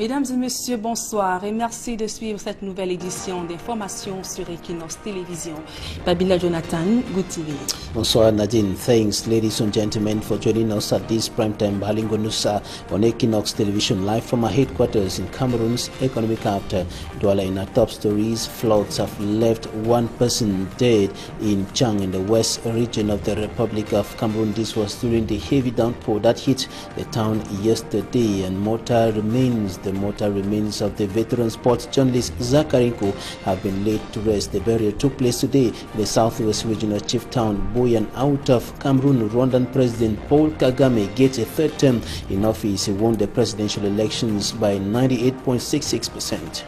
Mesdames et messieurs, bonsoir et merci de suivre cette nouvelle édition d'informations sur Equinox Télévision. Babila Jonathan, good TV. Bonsoir Nadine. Thanks ladies and gentlemen for joining us at this primetime Balingo News on Equinox Television live from our headquarters in Cameroon's economic capital. Douala. In our top stories, floods have left one person dead in Chang in the west region of the Republic of Cameroon. This was during the heavy downpour that hit the town yesterday, and the mortal remains of the veteran sports journalist Zakarinko have been laid to rest. The burial took place today in the southwest regional chief town Boyan. Out of Cameroon, Rwandan President Paul Kagame gets a third term in office. He won the presidential elections by 98.66%.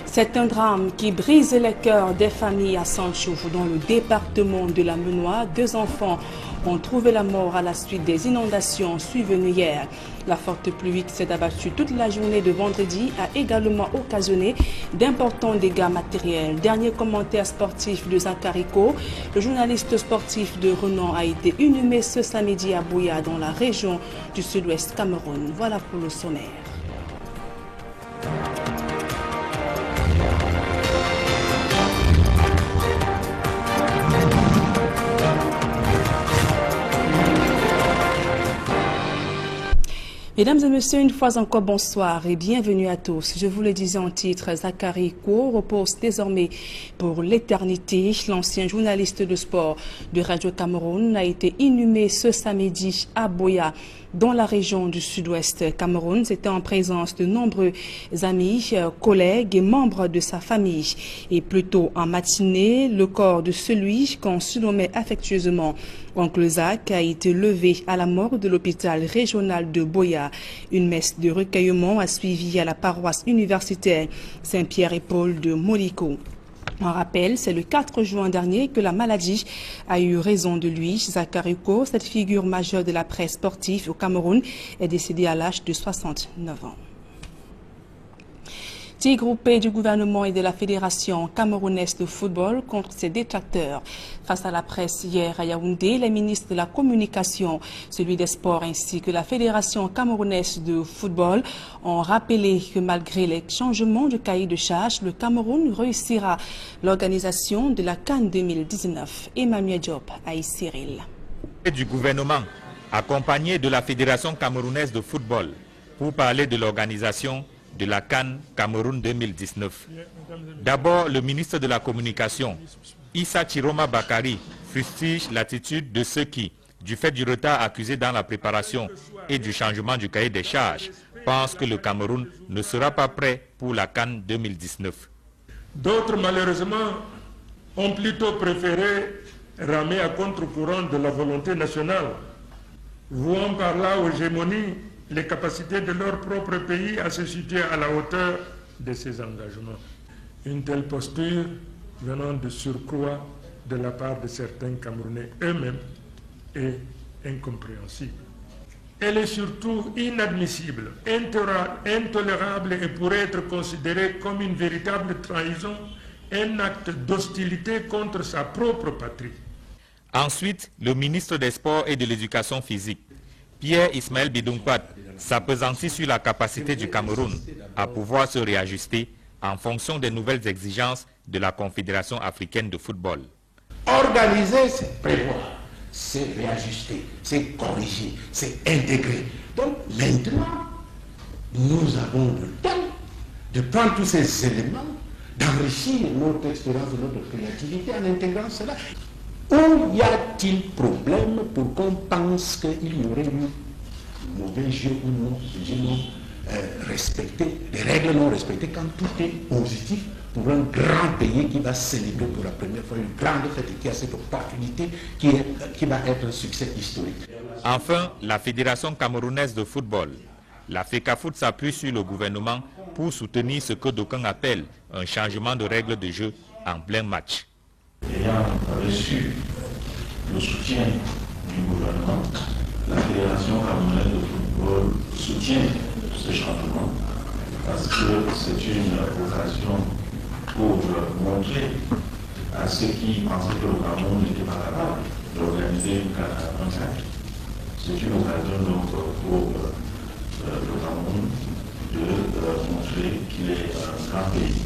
C'est un drame qui brise le cœur des familles à Sanchouf, dans le département de la Menoie. 2 enfants ont trouvé la mort à la suite des inondations survenues hier. La forte pluie qui s'est abattue toute la journée de vendredi a également occasionné d'importants dégâts matériels. Dernier commentaire sportif de Zakariko. Le journaliste sportif de renom a été inhumé ce samedi à Bouya, dans la région du sud-ouest Cameroun. Voilà pour le sommaire. Mesdames et messieurs, une fois encore, bonsoir et bienvenue à tous. Je vous le disais en titre, Zakariko repose désormais pour l'éternité. L'ancien journaliste de sport de Radio Cameroun a été inhumé ce samedi à Boya, dans la région du sud-ouest Cameroun. C'était en présence de nombreux amis, collègues et membres de sa famille. Et plus tôt en matinée, le corps de celui qu'on surnommait affectueusement Oncle Zach a été levé à la morgue de l'hôpital régional de Boya. Une messe de recueillement a suivi à la paroisse universitaire Saint-Pierre et Paul de Moliko. En rappel, c'est le 4 juin dernier que la maladie a eu raison de lui. Zakariko, cette figure majeure de la presse sportive au Cameroun, est décédé à l'âge de 69 ans. Groupé du gouvernement et de la Fédération camerounaise de football contre ses détracteurs. Face à la presse hier à Yaoundé, les ministres de la Communication, celui des Sports ainsi que la Fédération camerounaise de football ont rappelé que malgré les changements de cahier de charges, le Cameroun réussira l'organisation de la CAN 2019. Emmanuel Diop à Cyril. Du gouvernement, accompagné de la Fédération camerounaise de football, pour parler de l'organisation de la CAN Cameroun 2019. D'abord, le ministre de la Communication, Issa Chiroma Bakari, fustige l'attitude de ceux qui, du fait du retard accusé dans la préparation et du changement du cahier des charges, pensent que le Cameroun ne sera pas prêt pour la CAN 2019. D'autres, malheureusement, ont plutôt préféré ramer à contre-courant de la volonté nationale, vouant par là aux hégémonies les capacités de leur propre pays à se situer à la hauteur de ses engagements. Une telle posture venant de surcroît de la part de certains Camerounais eux-mêmes est incompréhensible. Elle est surtout inadmissible, intolérable et pourrait être considérée comme une véritable trahison, un acte d'hostilité contre sa propre patrie. Ensuite, le ministre des Sports et de l'Éducation physique, Pierre Ismaël Bidounkpat, s'appesantit sur la capacité du Cameroun à pouvoir se réajuster en fonction des nouvelles exigences de la Confédération africaine de football. Organiser, c'est prévoir, c'est réajuster, c'est corriger, c'est intégrer. Donc maintenant, nous avons le temps de prendre tous ces éléments, d'enrichir notre expérience et notre créativité en intégrant cela. Où y a-t-il problème pour qu'on pense qu'il y aurait eu mauvais jeu ou non, respecté, des règles non respectées, quand tout est positif pour un grand pays qui va célébrer pour la première fois une grande fête et qui a cette opportunité qui va être un succès historique. Enfin, la Fédération camerounaise de football, la FECAFOOT, s'appuie sur le gouvernement pour soutenir ce que d'aucuns appellent un changement de règles de jeu en plein match. Ayant reçu le soutien du gouvernement, la Fédération camerounaise de football soutient ce changement parce que c'est une occasion pour montrer à ceux qui pensaient que le Cameroun n'était pas capable d'organiser une CAN à 25. C'est une occasion donc pour le Cameroun de montrer qu'il est un grand pays.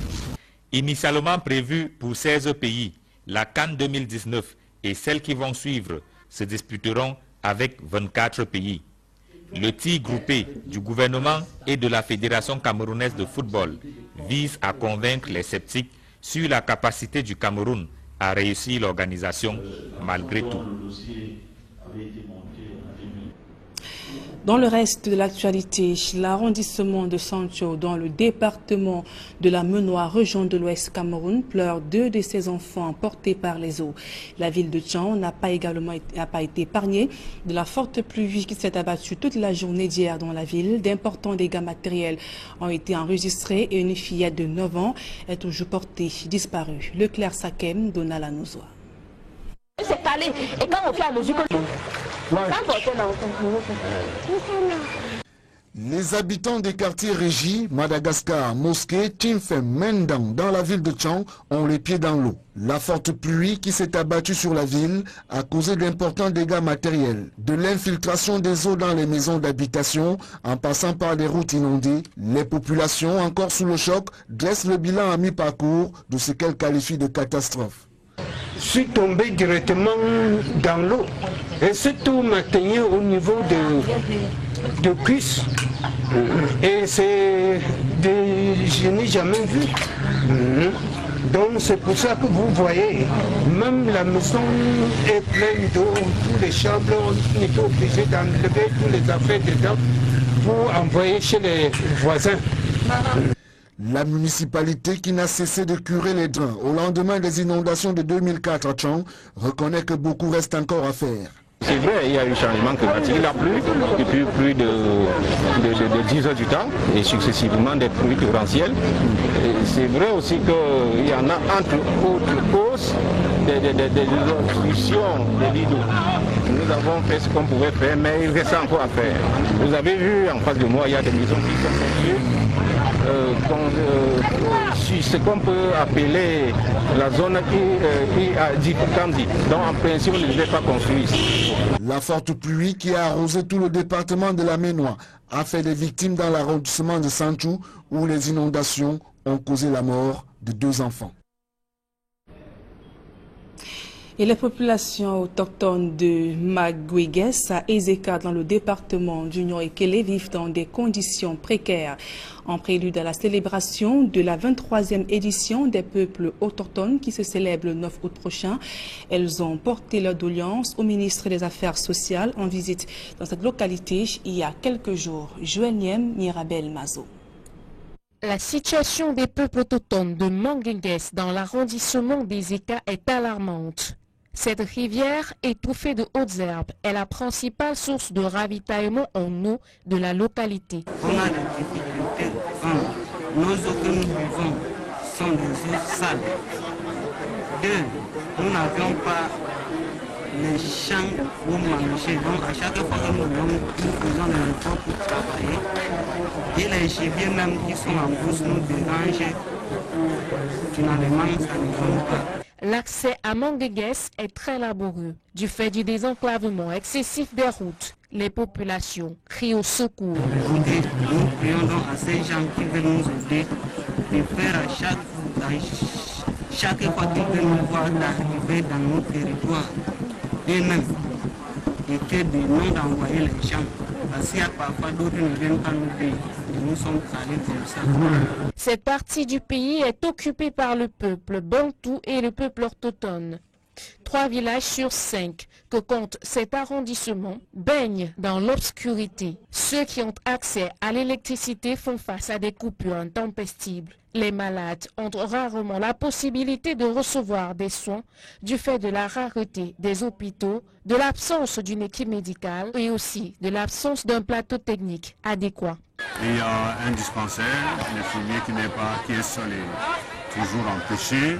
Initialement prévue pour 16 pays, la CAN 2019 et celles qui vont suivre se disputeront avec 24 pays. Le tir groupé du gouvernement et de la Fédération camerounaise de football vise à convaincre les sceptiques sur la capacité du Cameroun à réussir l'organisation malgré tout. Dans le reste de l'actualité, l'arrondissement de Sancho, dans le département de la Menoie, région de l'Ouest Cameroun, pleure 2 de ses enfants portés par les eaux. La ville de Tchang n'a pas été épargnée de la forte pluie qui s'est abattue toute la journée d'hier dans la ville. D'importants dégâts matériels ont été enregistrés et une fillette de 9 ans est toujours portée disparue. Leclerc Sakem, Donald Anozoa. C'est calé et quand on fait à mesure que... Les habitants des quartiers Régie, Madagascar, Mosquée, Timfem, Mendang, dans la ville de Tchang, ont les pieds dans l'eau. La forte pluie qui s'est abattue sur la ville a causé d'importants dégâts matériels. De l'infiltration des eaux dans les maisons d'habitation, en passant par des routes inondées, les populations, encore sous le choc, dressent le bilan à mi-parcours de ce qu'elles qualifient de catastrophe. Je suis tombé directement dans l'eau et surtout maintenu au niveau de cuisse. Et je n'ai jamais vu. Donc c'est pour ça que vous voyez, même la maison est pleine d'eau, tous les chambres, on est obligé d'enlever tous les affaires dedans pour envoyer chez les voisins. La municipalité, qui n'a cessé de curer les drains au lendemain des inondations de 2004 à Tchang, reconnaît que beaucoup reste encore à faire. C'est vrai, il y a eu changement climatique. Il a plu depuis plus de 10 heures du temps et successivement des pluies torrentielles. C'est vrai aussi qu'il y en a entre autres causes des obstructions des lits d'eau. Nous avons fait ce qu'on pouvait faire, mais il reste encore à faire. Vous avez vu en face de moi, il y a des maisons qui sont construites. Sur ce qu'on peut appeler la zone Kandi. Donc en principe, on ne devait pas construire ici. La forte pluie qui a arrosé tout le département de la Menoie a fait des victimes dans l'arrondissement de Sanchou où les inondations ont causé la mort de 2 enfants. Et les populations autochtones de Magouigues à Ezeka dans le département d'Union Ekele vivent dans des conditions précaires. En prélude à la célébration de la 23e édition des peuples autochtones qui se célèbre le 9 août prochain, elles ont porté leur doléance au ministre des Affaires sociales en visite dans cette localité il y a quelques jours. Joël Niem, Mirabel Mazo. La situation des peuples autochtones de Manguingues dans l'arrondissement d'Ezeka est alarmante. Cette rivière, étouffée de hautes herbes, est la principale source de ravitaillement en eau de la localité. On a des difficultés. Nos eaux que nous buvons sont des eaux sales. 2, nous n'avions pas les champs pour manger. Donc à chaque fois que nous faisons des efforts pour travailler, et les chiviers même qui sont en brousse nous dérangent. Finalement, ça ne vient pas. L'accès à Manguingues est très laborieux. Du fait du désenclavement excessif des routes, les populations crient au secours. Nous prions donc à ces gens qui veulent nous aider de faire à chaque fois qu'ils veulent nous voir d'arriver dans nos territoires eux-mêmes et que de nous d'envoyer les gens. Parce qu'il y a parfois d'autres ne viennent pas nous payer. Nous sommes allés comme ça. Cette partie du pays est occupée par le peuple bantou et le peuple autochtone. 3 villages sur 5 que compte cet arrondissement baignent dans l'obscurité. Ceux qui ont accès à l'électricité font face à des coupures intempestibles. Les malades ont rarement la possibilité de recevoir des soins du fait de la rareté des hôpitaux, de l'absence d'une équipe médicale et aussi de l'absence d'un plateau technique adéquat. Il y a un dispensaire, l'infirmier qui est seul et toujours empêché.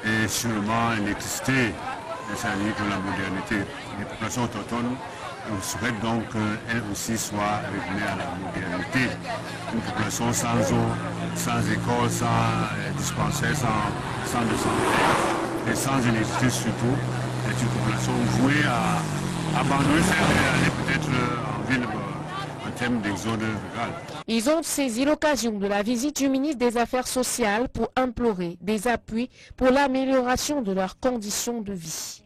Et sûrement l'électricité, c'est à dire que la modernité. Les populations autochtones, on souhaite donc qu'elles aussi soient revenues à la modernité. Une population sans eau, sans école, sans dispensaire, sans centre de santé et sans électricité surtout, est une population vouée à abandonner cette vie, aller peut-être en ville. système d'exode rural. Ils ont saisi l'occasion de la visite du ministre des Affaires sociales pour implorer des appuis pour l'amélioration de leurs conditions de vie.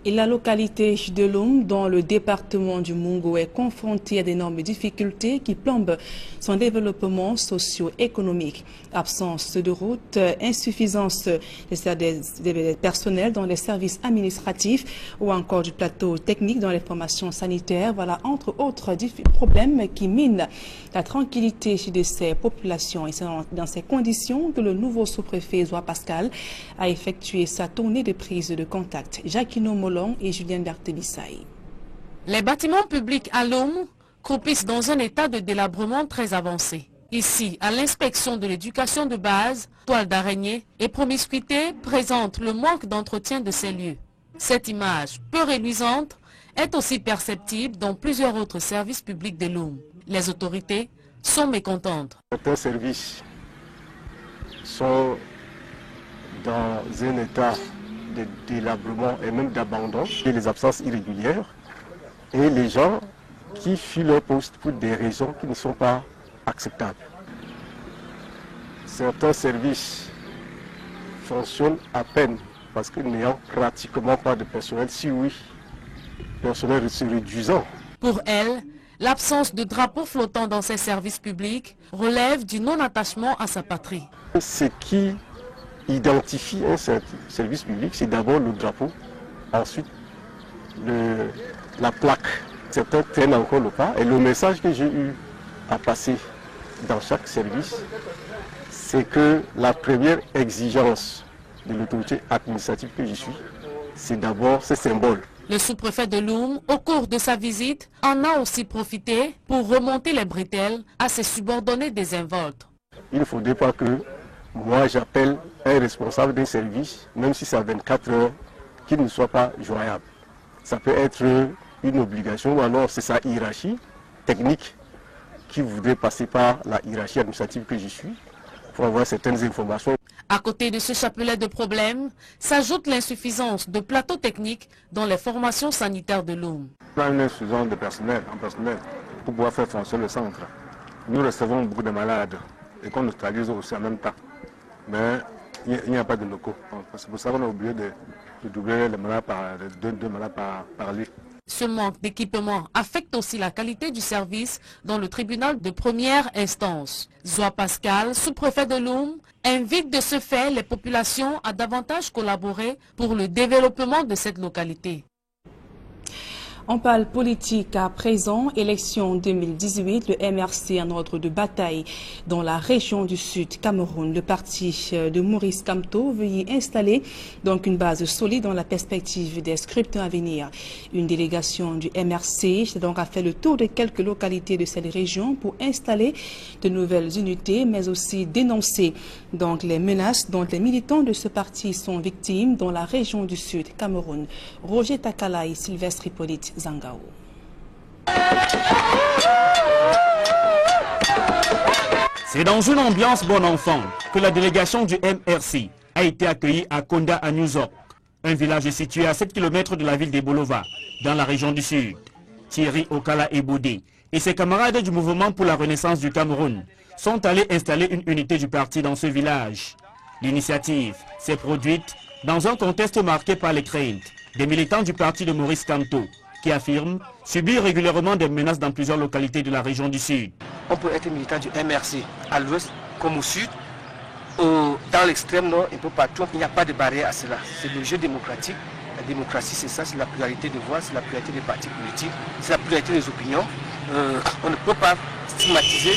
Et la localité de Loum, dans le département du Mungo, est confrontée à d'énormes difficultés qui plombent son développement socio-économique. Absence de route, insuffisance des personnels dans les services administratifs ou encore du plateau technique dans les formations sanitaires. Voilà entre autres problèmes qui minent la tranquillité de ces populations. Et c'est dans ces conditions que le nouveau sous-préfet Zoa Pascal a effectué sa tournée de prise de contact. Jacquino Molon et Julien Bertebissaï. Les bâtiments publics à Loum croupissent dans un état de délabrement très avancé. Ici, à l'inspection de l'éducation de base, toile d'araignée et promiscuité présentent le manque d'entretien de ces lieux. Cette image peu réluisante est aussi perceptible dans plusieurs autres services publics de Loum. Les autorités sont mécontentes. Certains services sont dans un état de délabrement et même d'abandon et les absences irrégulières et les gens qui fuient leur poste pour des raisons qui ne sont pas acceptables. Certains services fonctionnent à peine parce que n'ayant pratiquement pas de personnel, si oui, personnel se réduisant. Pour elle, l'absence de drapeau flottant dans ces services publics relève du non-attachement à sa patrie. Ce qui identifie un service public, c'est d'abord le drapeau, ensuite la plaque. Certains tiennent encore le pas et le message que j'ai eu à passer dans chaque service, c'est que la première exigence de l'autorité administrative que je suis, c'est d'abord ce symbole. Le sous-préfet de Loum, au cours de sa visite, en a aussi profité pour remonter les bretelles à ses subordonnés désinvoltes. Il ne faudrait pas que moi j'appelle un responsable d'un service, même si c'est à 24 heures, qu'il ne soit pas joignable. Ça peut être une obligation ou alors c'est sa hiérarchie technique qui voudrait passer par la hiérarchie administrative que je suis pour avoir certaines informations. À côté de ce chapelet de problèmes, s'ajoute l'insuffisance de plateaux techniques dans les formations sanitaires de Loum. On a une insuffisance de personnel, pour pouvoir faire fonctionner le centre. Nous recevons beaucoup de malades et qu'on neutralise aussi en même temps. Mais il n'y a pas de locaux. C'est pour ça qu'on a oublié de doubler les malades deux malades par lit. Ce manque d'équipement affecte aussi la qualité du service dans le tribunal de première instance. Zoa Pascal, sous-préfet de Loum, invite de ce fait les populations à davantage collaborer pour le développement de cette localité. On parle politique à présent. Élection 2018, le MRC en ordre de bataille dans la région du Sud Cameroun. Le parti de Maurice Kamto veut y installer donc une base solide dans la perspective des scrutins à venir. Une délégation du MRC donc a fait le tour de quelques localités de cette région pour installer de nouvelles unités, mais aussi dénoncer donc les menaces dont les militants de ce parti sont victimes dans la région du Sud Cameroun. Roger Takala et Sylvestre Hippolyte Zangao. C'est dans une ambiance bon enfant que la délégation du MRC a été accueillie à Konda à Nuzok, un village situé à 7 km de la ville d'Ebolova, dans la région du Sud. Thierry Okala Ebodé et ses camarades du mouvement pour la renaissance du Cameroun sont allés installer une unité du parti dans ce village. L'initiative s'est produite dans un contexte marqué par les craintes des militants du parti de Maurice Kamto, qui affirment subir régulièrement des menaces dans plusieurs localités de la région du Sud. On peut être militant du MRC à l'ouest comme au sud, dans l'extrême nord et peu partout. Il n'y a pas de barrière à cela. C'est le jeu démocratique. La démocratie, c'est ça, c'est la pluralité de voix, c'est la pluralité des partis politiques, c'est la pluralité des opinions. On ne peut pas stigmatiser,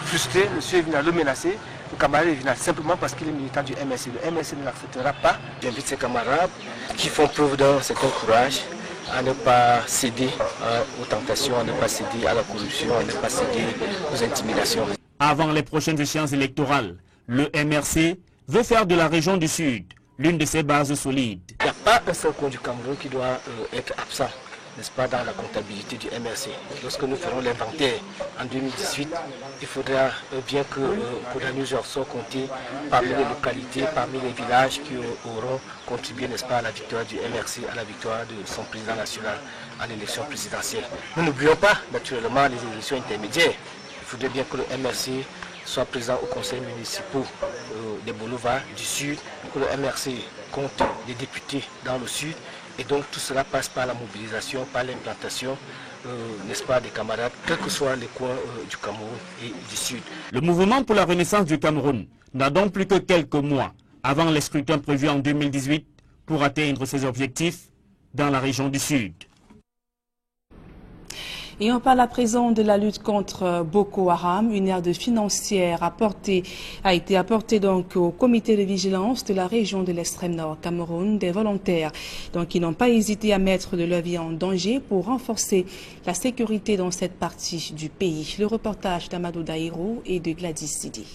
frustrer M. Evina, le menacer, le camarade Evina, simplement parce qu'il est militant du MRC. Le MRC ne l'acceptera pas. J'invite ses camarades qui font preuve d'un certain courage à ne pas céder aux tentations, à ne pas céder à la corruption, à ne pas céder aux intimidations. Avant les prochaines échéances électorales, le MRC veut faire de la région du Sud l'une de ses bases solides. Il n'y a pas un seul coin du Cameroun qui doit être absent n'est-ce pas, dans la comptabilité du MRC. Lorsque nous ferons l'inventaire en 2018, il faudra bien que Koda News soit compté parmi les localités, parmi les villages qui auront contribué, n'est-ce pas, à la victoire du MRC, à la victoire de son président national à l'élection présidentielle. Nous n'oublions pas, naturellement, les élections intermédiaires. Il faudrait bien que le MRC soit présent au conseil municipal des Bolova du Sud, que le MRC compte des députés dans le Sud. Et donc tout cela passe par la mobilisation, par l'implantation, n'est-ce pas, des camarades, quels que soient les coins du Cameroun et du Sud. Le mouvement pour la renaissance du Cameroun n'a donc plus que quelques mois avant les scrutins prévus en 2018 pour atteindre ses objectifs dans la région du Sud. Et on parle à présent de la lutte contre Boko Haram. Une aide financière a été apportée donc au comité de vigilance de la région de l'extrême nord Cameroun, des volontaires. Donc ils n'ont pas hésité à mettre de leur vie en danger pour renforcer la sécurité dans cette partie du pays. Le reportage d'Amadou Daïro et de Gladys Sidi.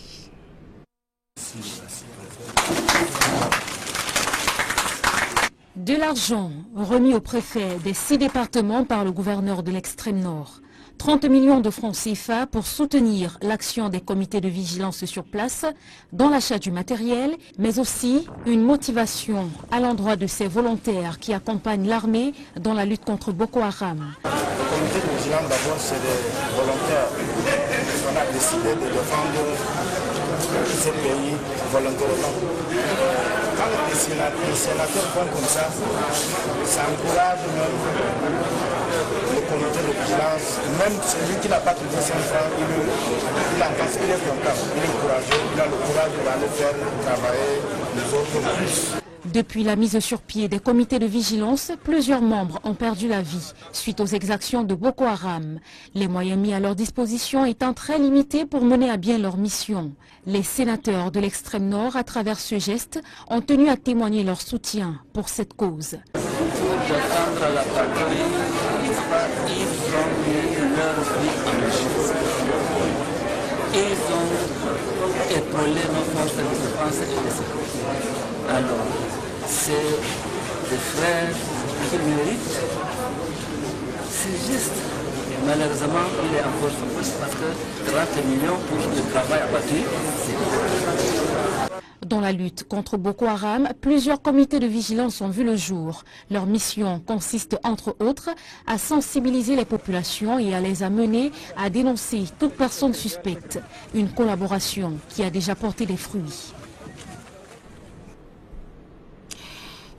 De l'argent remis au préfet des 6 départements par le gouverneur de l'extrême nord. 30 millions de francs CFA pour soutenir l'action des comités de vigilance sur place dans l'achat du matériel, mais aussi une motivation à l'endroit de ces volontaires qui accompagnent l'armée dans la lutte contre Boko Haram. Le comité de vigilance, d'abord, c'est des volontaires. On a décidé de défendre ces pays volontairement. Quand les sénateurs font comme ça encourage même le comité de vigilance, même celui qui n'a pas trouvé 5 francs, il entend ce qu'il est content, il est courageux, il a le courage d'aller faire travailler les autres plus. Depuis la mise sur pied des comités de vigilance, plusieurs membres ont perdu la vie suite aux exactions de Boko Haram. Les moyens mis à leur disposition étant très limités pour mener à bien leur mission. Les sénateurs de l'extrême nord, à travers ce geste, ont tenu à témoigner leur soutien pour cette cause. Ils ont épaulé nos forces de défense et de sécurité. Alors, c'est des frères qui méritent. C'est juste. Malheureusement, il est encore souffrant parce que 30 millions pour le travail abattu, c'est... Dans la lutte contre Boko Haram, plusieurs comités de vigilance ont vu le jour. Leur mission consiste, entre autres, à sensibiliser les populations et à les amener à dénoncer toute personne suspecte. Une collaboration qui a déjà porté des fruits.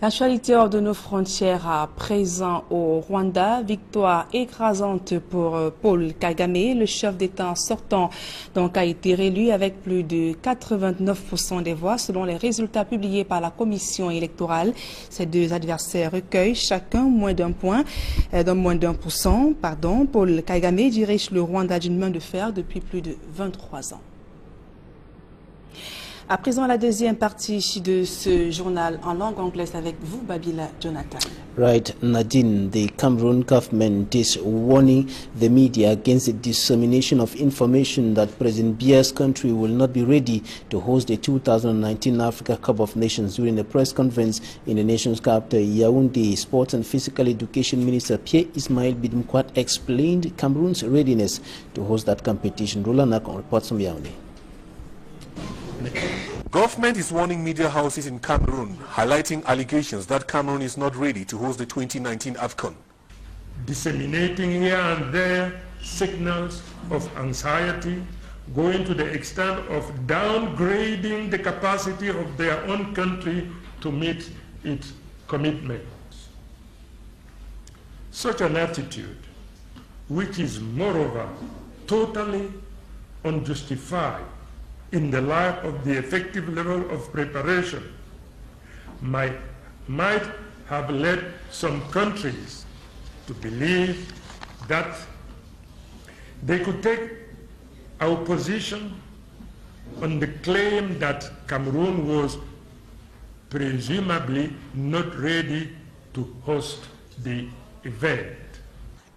L'actualité hors de nos frontières à présent au Rwanda, victoire écrasante pour Paul Kagame, le chef d'État sortant, donc a été réélu avec plus de 89% des voix selon les résultats publiés par la commission électorale. Ces deux adversaires recueillent chacun moins d'un point, moins d'1%. Paul Kagame dirige le Rwanda d'une main de fer depuis plus de 23 ans. À présent, la deuxième partie de ce journal en langue anglaise avec vous, Babila Jonathan. Right, Nadine, the Cameroon government is warning the media against the dissemination of information that President Biya's country will not be ready to host the 2019 Africa Cup of Nations. During a press conference in the nation's capital, Yaoundé, Sports and Physical Education Minister Pierre Ismail Bidumkwat explained Cameroon's readiness to host that competition. Roland Nakon reports from Yaoundé. Government is warning media houses in Cameroon, highlighting allegations that Cameroon is not ready to host the 2019 AFCON. Disseminating here and there signals of anxiety, going to the extent of downgrading the capacity of their own country to meet its commitments. Such an attitude, which is moreover totally unjustified in the light of the effective level of preparation, might have led some countries to believe that they could take our position on the claim that Cameroon was presumably not ready to host the event.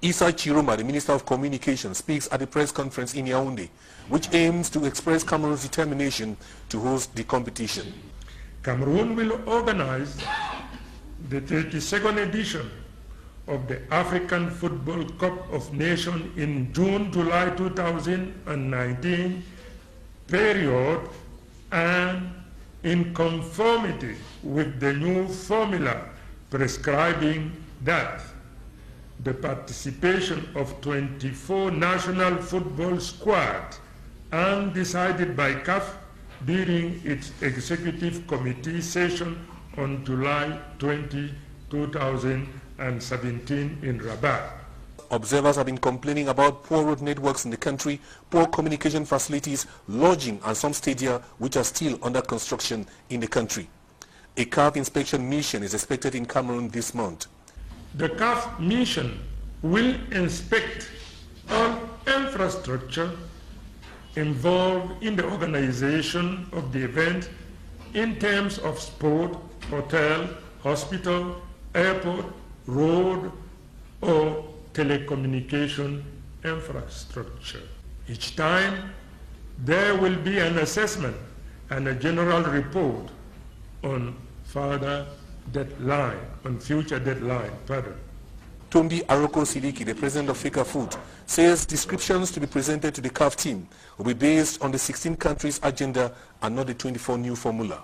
Issa Chiroma, the Minister of Communication, speaks at a press conference in Yaoundé, which aims to express Cameroon's determination to host the competition. Cameroon will organize the 32nd edition of the African Football Cup of Nations in June-July 2019 period, and in conformity with the new formula prescribing that the participation of 24 national football squads and decided by CAF during its executive committee session on July 20, 2017 in Rabat. Observers have been complaining about poor road networks in the country, poor communication facilities, lodging, and some stadia which are still under construction in the country. A CAF inspection mission is expected in Cameroon this month. The CAF mission will inspect all infrastructure involved in the organization of the event in terms of sport, hotel, hospital, airport, road, or telecommunication infrastructure. Each time, there will be an assessment and a general report on future deadline. Tombi Aroko Siliki, the president of Fika Food, says descriptions to be presented to the CAF team will be based on the 16 countries' agenda and not the 24 new formula.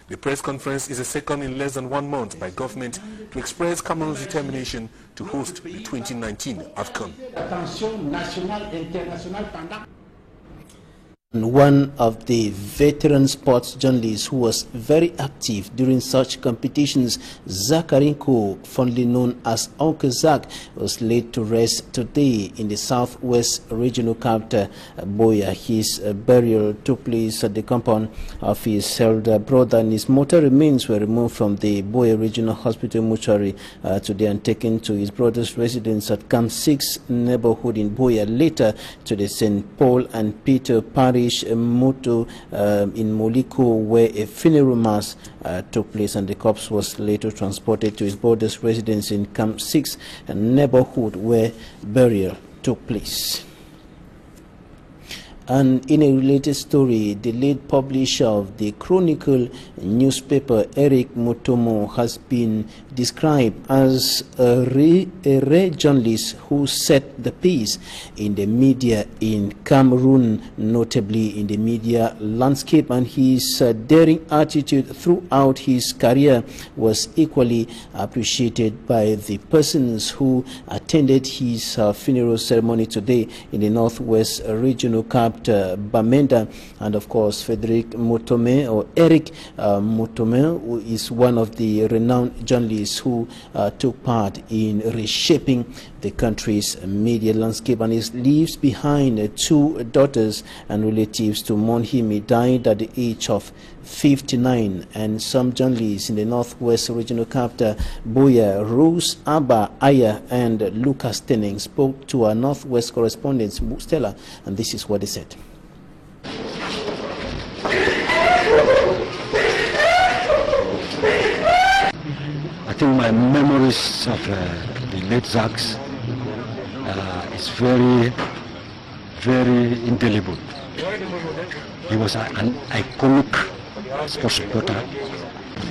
The press conference is a second in less than 1 month by government to express Cameroon's determination to host the 2019 AFCON. One of the veteran sports journalists who was very active during such competitions, Zakarinko, fondly known as Uncle Zak, was laid to rest today in the southwest regional capital, Buea. His burial took place at the compound of his elder brother, and his mortal remains were removed from the Buea Regional Hospital mortuary today and taken to his brother's residence at Camp 6 neighborhood in Buea, later to the St. Paul and Peter Parish Moto in Moliko, where a funeral mass took place, and the corpse was later transported to his brother's residence in Camp 6 neighborhood, where burial took place. And in a related story, the lead publisher of the Chronicle newspaper, Eric Mutomo, has been described as a rare journalist who set the pace in the media in Cameroon, notably in the media landscape, and his daring attitude throughout his career was equally appreciated by the persons who attended his funeral ceremony today in the northwest regional capital, Bamenda. And of course, Frederick Mutome, or Eric Mutome, who is one of the renowned journalists who took part in reshaping the country's media landscape, and he leaves behind 2 daughters and relatives to mourn him. He died at the age of 59, and some journalists in the northwest regional capital, Buea, Rose Abba Aya, and Lucas Tenning spoke to our northwest correspondent, Stella, and this is what they said. I think my memories of the late Zaks is very, very indelible. He was an iconic sports reporter.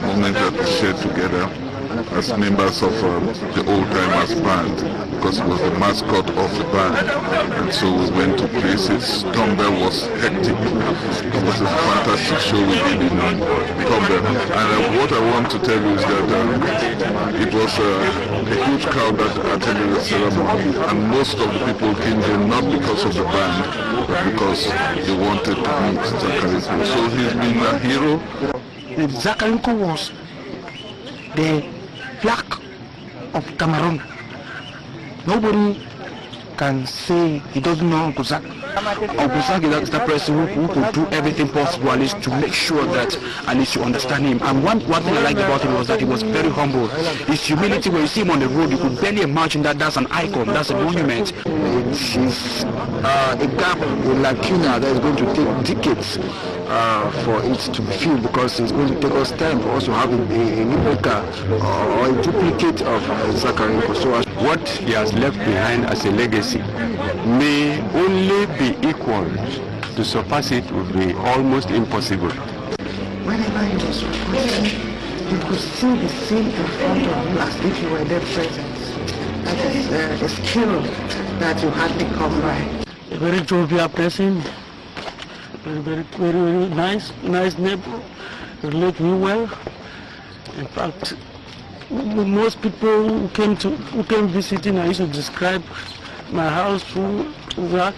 Moment that we shared together as members of the Old Timers band, because he was the mascot of the band, and so we went to places. Tombell was hectic. It was a fantastic show we did in Tombell, and what I want to tell you is that it was a huge crowd that attended the ceremony, and most of the people came there not because of the band, but because they wanted to meet Zakarinko. So he's been a hero. Zakarinko was the flag of Cameroon. Nobody can say he doesn't know Uncle Zak. Uncle Zak is the person who could do everything possible, at least to make sure that at least you understand him. And one thing I liked about him was that he was very humble. His humility, when you see him on the road, you could barely imagine that that's an icon, that's a monument. It's a gap, a lacuna that is going to take decades for it to be filled, because it's going to take us time for us to have a replica or a duplicate of Zakarinko. So what he has left behind as a legacy may only be equal. To surpass it would be almost impossible. Whenever he was recording, you could see the scene in front of you as if you were there present. That is a skill that you hardly come by. A very jovial person, very nice neighbor, relate me well. In fact, most people who came visiting, I used to describe my house to Zach.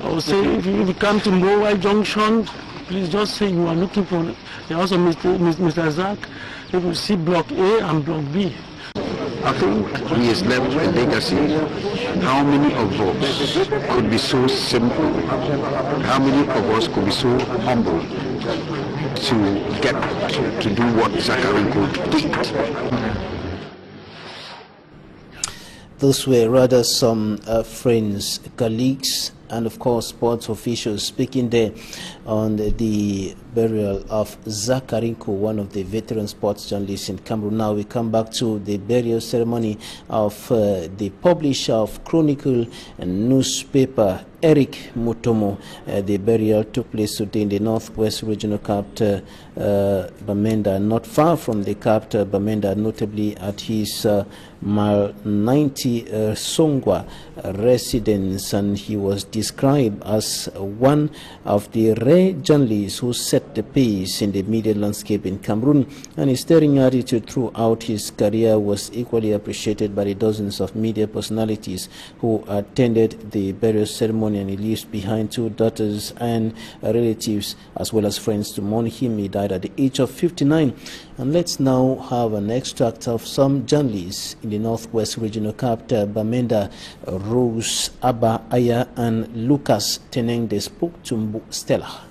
I would say, if you come to Mowai Junction, please just say you are looking for the house of Mr. Zach. You will see Block A and Block B. I think he has left a legacy. How many of us could be so simple? How many of us could be so humble to get to do what Zakarenko did? Those were rather some friends, colleagues, and of course sports officials speaking there on the burial of Zakarenko, one of the veteran sports journalists in Cameroon. Now we come back to the burial ceremony of the publisher of Chronicle and newspaper, Eric Mutomo. The burial took place today in the Northwest Regional Capital, Bamenda, not far from the capital, Bamenda, notably at his Mile 90 Songwa residence, and he was described as one of the rare journalists who set the pace in the media landscape in Cameroon, and his daring attitude throughout his career was equally appreciated by the dozens of media personalities who attended the burial ceremony. And he leaves behind 2 daughters and relatives as well as friends to mourn him. He died at the age of 59. And let's now have an extract of some journalists in the Northwest Regional Capital, Bamenda. Rose Abba Aya and Lucas Teneng. They spoke to Stella.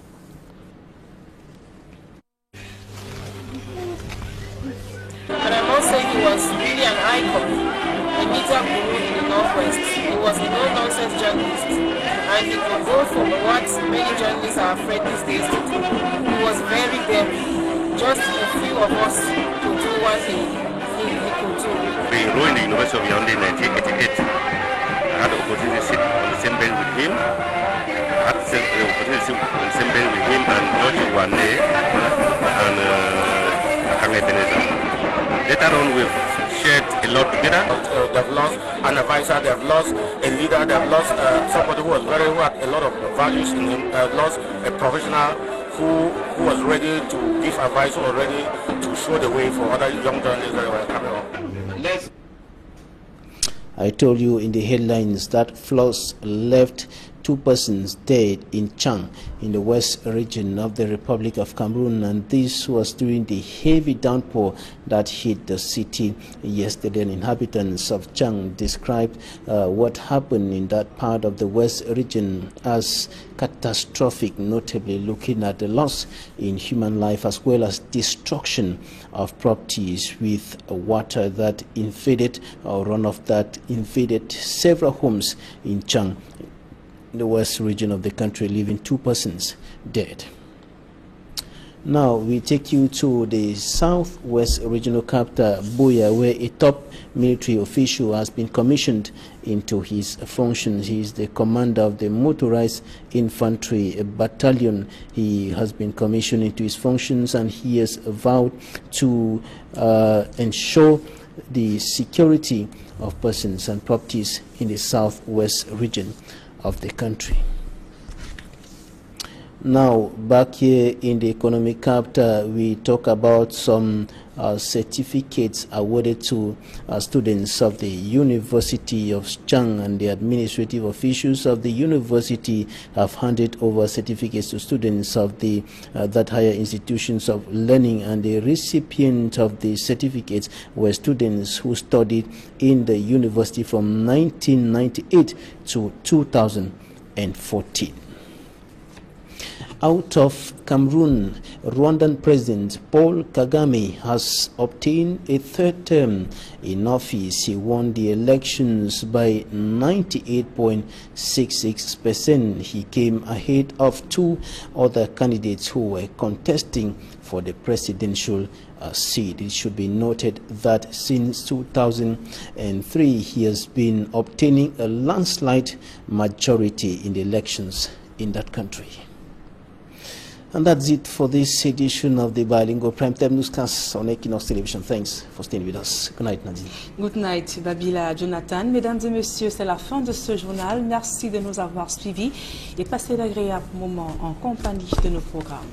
And I must say he was really an icon, a media guru in the Northwest. He was a no-nonsense journalist, and he could go for what many journalists are afraid these days to do. He was very daring. Just a few of us could do what he could do. We enrolled in the University of Yaoundé in 1988. I had the opportunity to sit on the same bench with him. I had the opportunity to sit on the same bench with him and George Wane and Kangé Beneza. Later on, we've shared a lot together. They've lost an advisor, they've lost a leader, they've lost somebody who had a lot of values in him, they've lost a professional who was ready to give advice or ready to show the way for other young journalists that were coming up. I told you in the headlines that floods left 2 persons dead in Chang in the west region of the Republic of Cameroon, and this was during the heavy downpour that hit the city yesterday. And inhabitants of Chang described what happened in that part of the west region as catastrophic, notably looking at the loss in human life as well as destruction of properties with water that invaded or runoff that invaded several homes in Chang, the west region of the country, leaving 2 persons dead. Now we take you to the southwest regional capital, Buea, where a top military official has been commissioned into his functions. He is the commander of the Motorized Infantry Battalion. He has been commissioned into his functions, and he has vowed to ensure the security of persons and properties in the southwest region of the country. Now, back here in the economic capital, we talk about some certificates awarded to students of the University of Chang, and the administrative officials of the university have handed over certificates to students of the that higher institutions of learning, and the recipient of the certificates were students who studied in the university from 1998 to 2014. Out of Cameroon, Rwandan President Paul Kagame has obtained a 3rd term in office. He won the elections by 98.66%. He came ahead of 2 other candidates who were contesting for the presidential seat. It should be noted that since 2003, he has been obtaining a landslide majority in the elections in that country. And that's it for this edition of the Bilingual Primetime Newscast on Equinox Television. Thanks for staying with us. Good night, Nadine. Good night, Babila, Jonathan. Mesdames et messieurs, c'est la fin de ce journal. Merci de nous avoir suivis et passez d'agréables moments en compagnie de nos programmes.